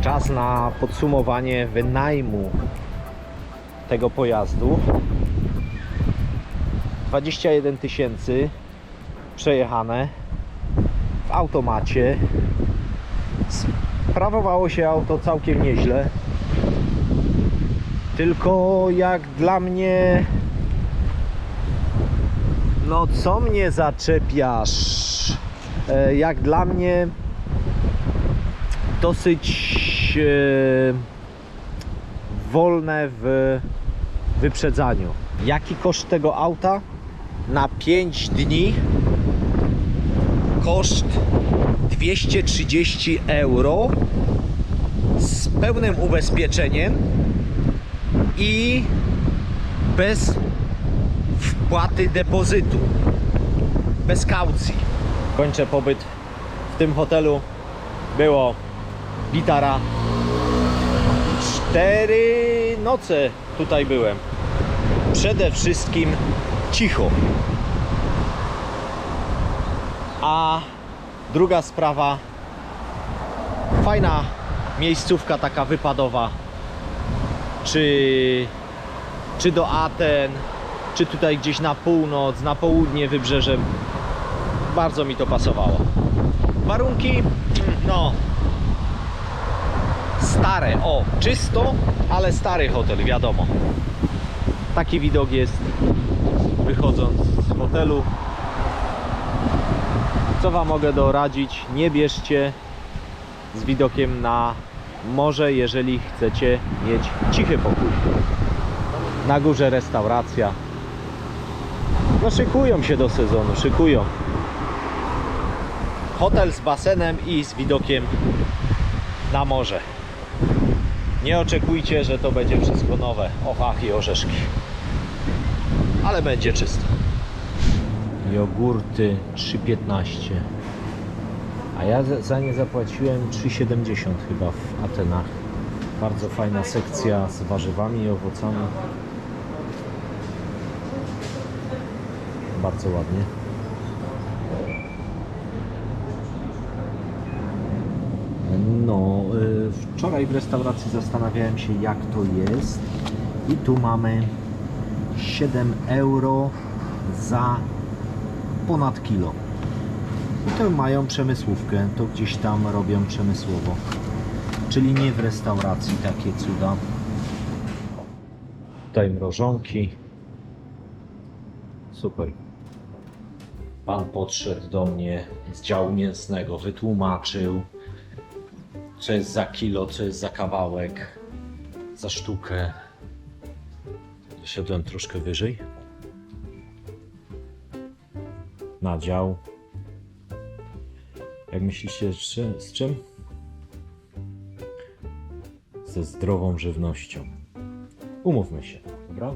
Czas na podsumowanie wynajmu tego pojazdu. 21 000 przejechane w automacie. Sprawowało się auto całkiem nieźle. Tylko jak dla mnie, no co mnie zaczepiasz? Jak dla mnie dosyć wolne w wyprzedzaniu. Jaki koszt tego auta? Na 5 dni koszt 230 euro z pełnym ubezpieczeniem i bez wpłaty depozytu, bez kaucji. Kończę pobyt w tym hotelu. Było gitara. 4 noce tutaj byłem. Przede wszystkim cicho. A druga sprawa, fajna miejscówka taka wypadowa, czy do Aten, czy tutaj gdzieś na północ, na południe wybrzeżem. Bardzo mi to pasowało. Warunki, no stare, o, czysto, ale stary hotel, wiadomo. Taki widok jest wychodząc z hotelu. Co wam mogę doradzić? Nie bierzcie z widokiem na morze, jeżeli chcecie mieć cichy pokój. Na górze restauracja. No szykują się do sezonu, szykują. Hotel z basenem i z widokiem na morze. Nie oczekujcie, że to będzie wszystko nowe, ochach i orzeszki. Ale będzie czysto. Jogurty 3,15. A ja za nie zapłaciłem 3,70 chyba w Atenach. Bardzo fajna sekcja z warzywami i owocami. Bardzo ładnie. No, wczoraj w restauracji zastanawiałem się, jak to jest. I tu mamy 7 euro za ponad kilo. I to mają przemysłówkę, to gdzieś tam robią przemysłowo. Czyli nie w restauracji takie cuda. Tutaj mrożonki. Super. Pan podszedł do mnie z działu mięsnego, wytłumaczył, co jest za kilo, co jest za kawałek, za sztukę. Doszedłem troszkę wyżej. Na dział. Jak myślicie, z czym? Ze zdrową żywnością. Umówmy się, dobra?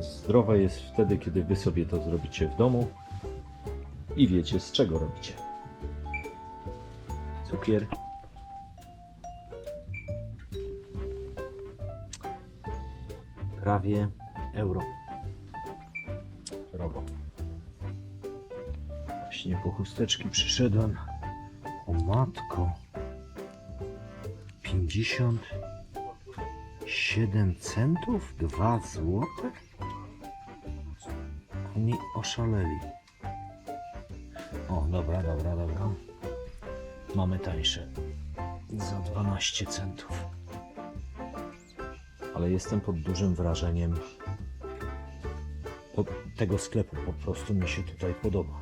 Zdrowe jest wtedy, kiedy wy sobie to zrobicie w domu i wiecie, z czego robicie. Cukier. Prawie euro. Drogo. Właśnie po chusteczki przyszedłem. O matko. 57 centów? 2 złote? Oni oszaleli. O, dobra. Mamy tańsze. Za 12 centów. Ale jestem pod dużym wrażeniem tego sklepu. Po prostu mi się tutaj podoba.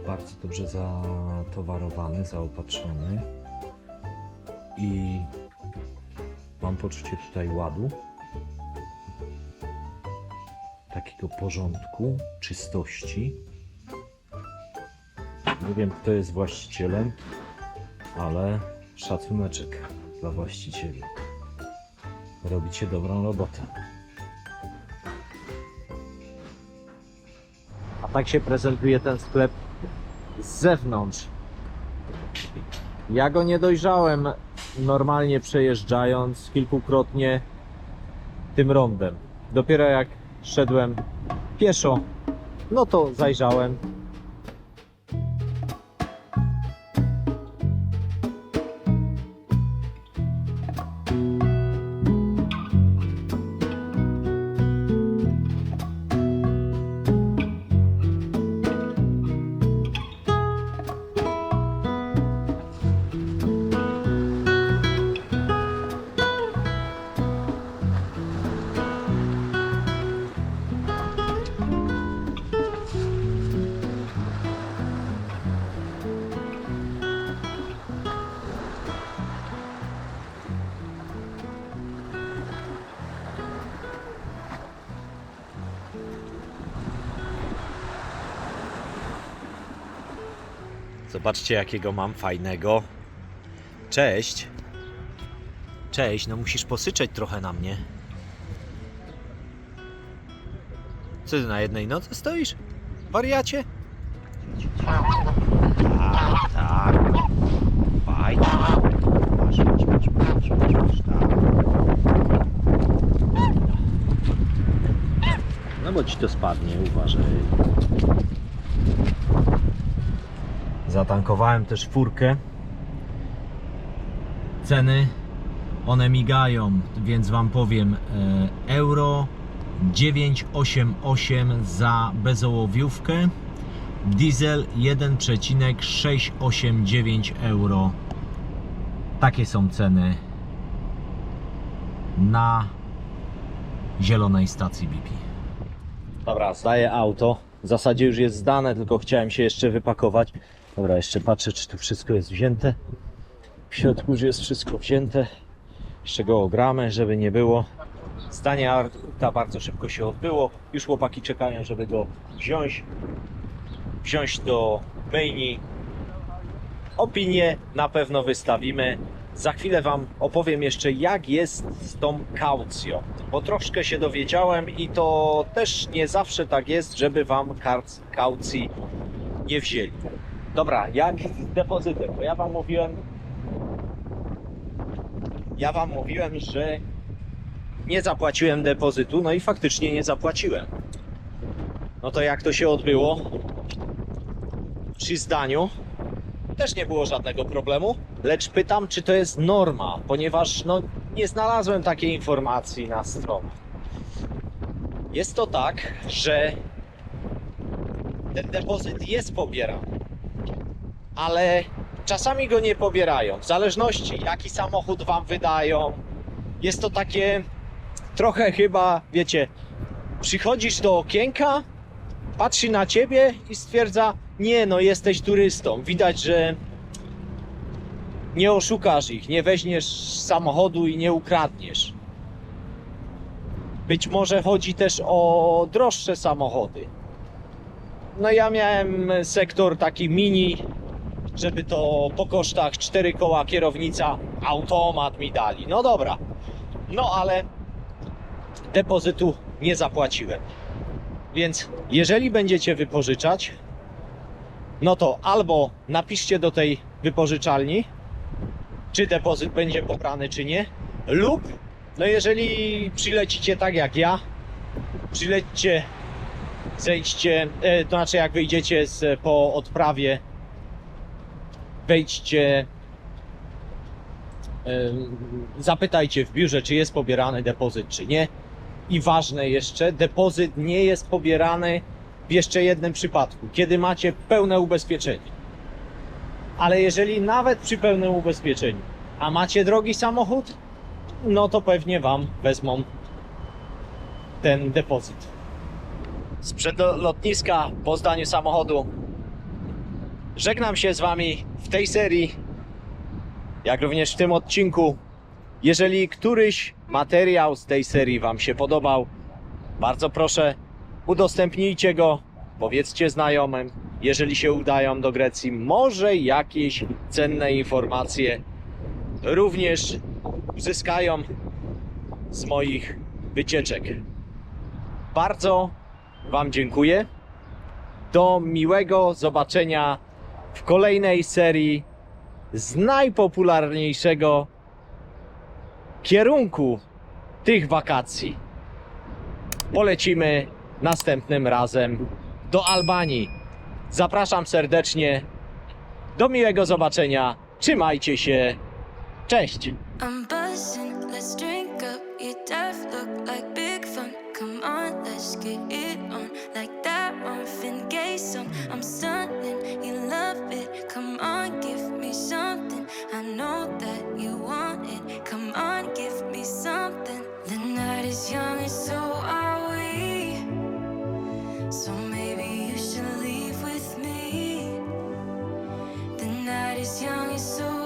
Bardzo dobrze zatowarowany, zaopatrzony. I mam poczucie tutaj ładu. Takiego porządku, czystości. Nie wiem, kto jest właścicielem, ale szacuneczek dla właścicieli. Robicie dobrą robotę. A tak się prezentuje ten sklep z zewnątrz. Ja go nie dojrzałem normalnie przejeżdżając kilkukrotnie tym rondem. Dopiero jak szedłem pieszo No to zajrzałem. Zobaczcie, jakiego mam fajnego. Cześć. Cześć, no musisz posyczeć trochę na mnie. Co ty na jednej nodze stoisz? Wariacie? Tak, tak. Fajnie. Masz, tak. No bo ci to spadnie, uważaj. Zatankowałem też furkę. Ceny, one migają, więc wam powiem, euro 9,88 za bezołowiówkę, diesel 1,689 euro. Takie są ceny na zielonej stacji BP. Dobra, zdaję auto. W zasadzie już jest zdane, tylko chciałem się jeszcze wypakować. Dobra, jeszcze patrzę, czy tu wszystko jest wzięte. W środku już jest wszystko wzięte. Jeszcze go ogramy, żeby nie było. Zdanie auta bardzo szybko się odbyło. Już chłopaki czekają, żeby go wziąć do myjni. Opinię na pewno wystawimy. Za chwilę wam opowiem jeszcze, jak jest z tą kaucją. Bo troszkę się dowiedziałem i to też nie zawsze tak jest, żeby wam kaucji nie wzięli. Dobra, jak z depozytem? Bo ja wam mówiłem, że nie zapłaciłem depozytu, no i faktycznie nie zapłaciłem. No to jak to się odbyło? Przy zdaniu też nie było żadnego problemu, lecz pytam, czy to jest norma, ponieważ no, nie znalazłem takiej informacji na stronie. Jest to tak, że ten depozyt jest pobierany, ale czasami go nie pobierają, w zależności jaki samochód wam wydają. Jest to takie trochę chyba, wiecie, przychodzisz do okienka, patrzy na ciebie i stwierdza: nie no, jesteś turystą, widać, że nie oszukasz ich, nie weźmiesz samochodu i nie ukradniesz. Być może chodzi też o droższe samochody. No ja miałem sektor taki mini, żeby to po kosztach 4 koła kierownica, automat mi dali. No dobra, no ale depozytu nie zapłaciłem. Więc jeżeli będziecie wypożyczać, no to albo napiszcie do tej wypożyczalni, czy depozyt będzie pobrany, czy nie, lub no jeżeli przylecicie tak jak ja, przylećcie, zejdźcie, to znaczy jak wyjdziecie po odprawie, wejdźcie, zapytajcie w biurze, czy jest pobierany depozyt, czy nie. I ważne jeszcze, depozyt nie jest pobierany w jeszcze jednym przypadku, kiedy macie pełne ubezpieczenie. Ale jeżeli nawet przy pełnym ubezpieczeniu, a macie drogi samochód, no to pewnie wam wezmą ten depozyt. Sprzed lotniska po zdaniu samochodu żegnam się z wami w tej serii, jak również w tym odcinku. Jeżeli któryś materiał z tej serii wam się podobał, bardzo proszę, udostępnijcie go, powiedzcie znajomym. Jeżeli się udają do Grecji, może jakieś cenne informacje również uzyskają z moich wycieczek. Bardzo wam dziękuję. Do miłego zobaczenia w kolejnej serii z najpopularniejszego kierunku tych wakacji. Polecimy następnym razem do Albanii. Zapraszam serdecznie. Do miłego zobaczenia. Trzymajcie się. Cześć! I'm buzzing, let's drink up. Your death look like big fun. Come on, let's get it on. Like that Marvin Gaye song. I'm stunning, you love it. Come on, give me something. I know that you want it. Come on, give me something. The night is young and so are we. So maybe you should leave with me. The night is young and so